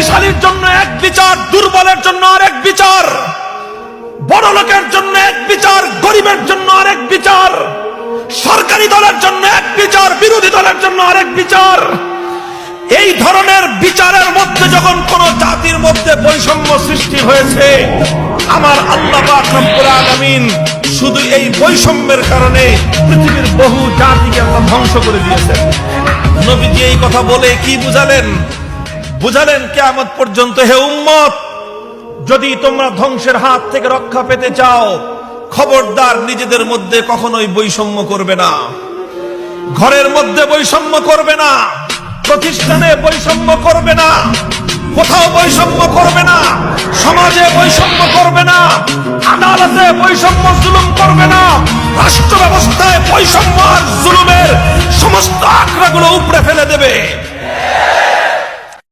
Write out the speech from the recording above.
শক্তিশালীর জন্য এক বিচার, দুর্বলের জন্য আরেক বিচার, বড় লোকের জন্য এক বিচার, গরিবের জন্য আরেক বিচার, সরকারি দলের জন্য এক বিচার, বিরোধী দলের জন্য আরেক বিচার। এই ধরনের বিচারের মধ্যে যখন কোন জাতির মধ্যে বৈষম্য সৃষ্টি হয়েছে, আমার আল্লাহ পাক রব্বুল আলামিন শুধু এই বৈষম্যের কারণে পৃথিবীর বহু জাতিকে আল্লাহ ধ্বংস করে দিয়েছেন। নবীজি এই কথা বলে কি বুঝালেন? বুঝালেন কিয়ামত পর্যন্ত, হে উম্মত, যদি তোমরা ধ্বংসের হাত থেকে রক্ষা পেতে চাও, খবরদার নিজেদের মধ্যে কখনোই বৈষম্য করবে না। ঘরের মধ্যে বৈষম্য করবে না, প্রতিষ্ঠানে বৈষম্য করবে না, কোথাও বৈষম্য করবে না, সমাজে বৈষম্য করবে না, আদালতে বৈষম্য জুলুম করবে না, রাষ্ট্র ব্যবস্থায় বৈষম্য আর জুলুমের সমস্ত আখড়াগুলো উপড়ে ফেলে দেবে।